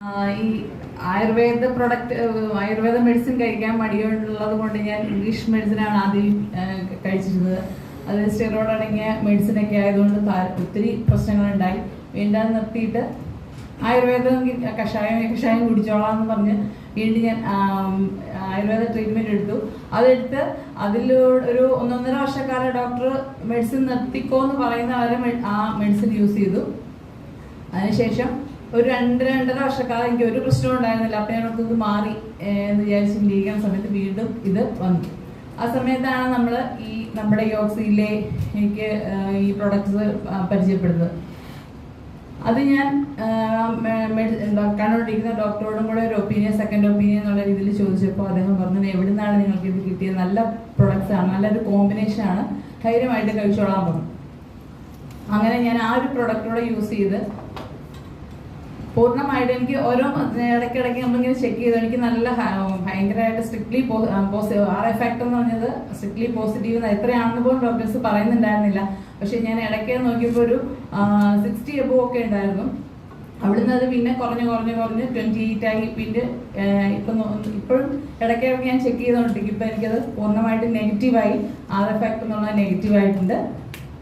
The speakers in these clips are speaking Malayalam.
ഈ ആയുർവേദ പ്രൊഡക്റ്റ് ആയുർവേദ മെഡിസിൻ കഴിക്കാൻ മടിയുള്ളത് കൊണ്ട് ഞാൻ ഇംഗ്ലീഷ് മെഡിസിനാണ് ആദ്യം കഴിച്ചിരുന്നത്. അത് സ്റ്റെറോയിഡ് അടങ്ങിയ മെഡിസിനൊക്കെ ആയതുകൊണ്ട് ഒത്തിരി പ്രശ്നങ്ങളുണ്ടായി. വീണ്ടും നിർത്തിയിട്ട് ആയുർവേദം കഷായം കുടിച്ചോളാം എന്ന് പറഞ്ഞ് വീണ്ടും ഞാൻ ആയുർവേദ ട്രീറ്റ്മെൻറ്റ് എടുത്തു. അതെടുത്ത് അതിലൂടെ ഒരു 1.5 വർഷക്കാലം ഡോക്ടർ മെഡിസിൻ നിർത്തിക്കോ എന്ന് പറയുന്ന വരെ ആ മെഡിസിൻ യൂസ് ചെയ്തു. അതിനുശേഷം ഒരു 2-2.5 വർഷക്കാലം എനിക്ക് ഒരു പ്രശ്നവും ഉണ്ടായിരുന്നില്ല. അപ്പം ഞാൻ ഇത് മാറി എന്ന് വിചാരിച്ചിരിക്കുന്ന സമയത്ത് വീണ്ടും ഇത് വന്നു. ആ സമയത്താണ് നമ്മൾ നമ്മുടെ യോക്സിയിലെ എനിക്ക് ഈ പ്രൊഡക്ട്സ് പരിചയപ്പെടുന്നത്. അത് ഞാൻ കണ്ടുകൊണ്ടിരിക്കുന്ന ഡോക്ടറോടും കൂടെ ഒരു സെക്കൻഡ് ഒപ്പീനിയൻ എന്നുള്ള രീതിയിൽ ചോദിച്ചപ്പോൾ അദ്ദേഹം പറഞ്ഞു, എവിടെ നിന്നാണ് നിങ്ങൾക്ക് ഇത് കിട്ടിയത്? നല്ല പ്രൊഡക്ട്സ് ആണ്, നല്ലൊരു കോമ്പിനേഷൻ ആണ്, ധൈര്യമായിട്ട് കഴിച്ചോളാൻ പറഞ്ഞു. അങ്ങനെ ഞാൻ ആ ഒരു പ്രൊഡക്റ്റോടെ യൂസ് ചെയ്ത് പൂർണ്ണമായിട്ട് എനിക്ക് ഓരോ ഇടയ്ക്കിടയ്ക്ക് നമ്മളിങ്ങനെ ചെക്ക് ചെയ്തു. എനിക്ക് നല്ല ഭയങ്കരമായിട്ട് സ്ട്രിക്ട്ലി ഫാക്ടർ എന്ന് പറഞ്ഞത് സ്ട്രിക്ട്ലി പോസിറ്റീവ് എത്രയാണെന്ന് പോലും ഡോക്ടേഴ്സ് പറയുന്നുണ്ടായിരുന്നില്ല. പക്ഷെ ഞാൻ ഇടയ്ക്ക് നോക്കിയപ്പോൾ ഒരു 60 എബോ ഒക്കെ ഉണ്ടായിരുന്നു. അവിടുന്ന് അത് പിന്നെ കുറഞ്ഞ് 28 ആയി. പിന്നെ ഇപ്പോഴും ഇടയ്ക്കിടയ്ക്ക് ഞാൻ ചെക്ക് ചെയ്തുകൊണ്ടിരിക്കും. ഇപ്പം എനിക്കത് പൂർണ്ണമായിട്ട് നെഗറ്റീവായി. ഫാക്ടർ എന്നുള്ളത് നെഗറ്റീവായിട്ടുണ്ട്.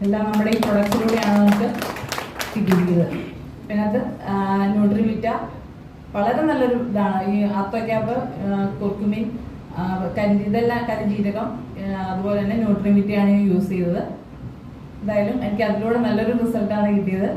എല്ലാം നമ്മുടെ ഈ പ്രൊഡക്റ്റിലൂടെയാണ് നമുക്ക് കിട്ടിയിരിക്കുന്നത്. പിന്നെ അത് ന്യൂട്രിവിറ്റ വളരെ നല്ലൊരു ഇതാണ്. ഈ ആർത്തോക്യാപ്പ്, കുർക്കുമിൻ, ഇതെല്ലാം കരിഞ്ജീരകം, അതുപോലെ തന്നെ ന്യൂട്രിവിറ്റയാണ് യൂസ് ചെയ്തത്. എന്തായാലും എനിക്ക് അതിലൂടെ നല്ലൊരു റിസൾട്ടാണ് കിട്ടിയത്.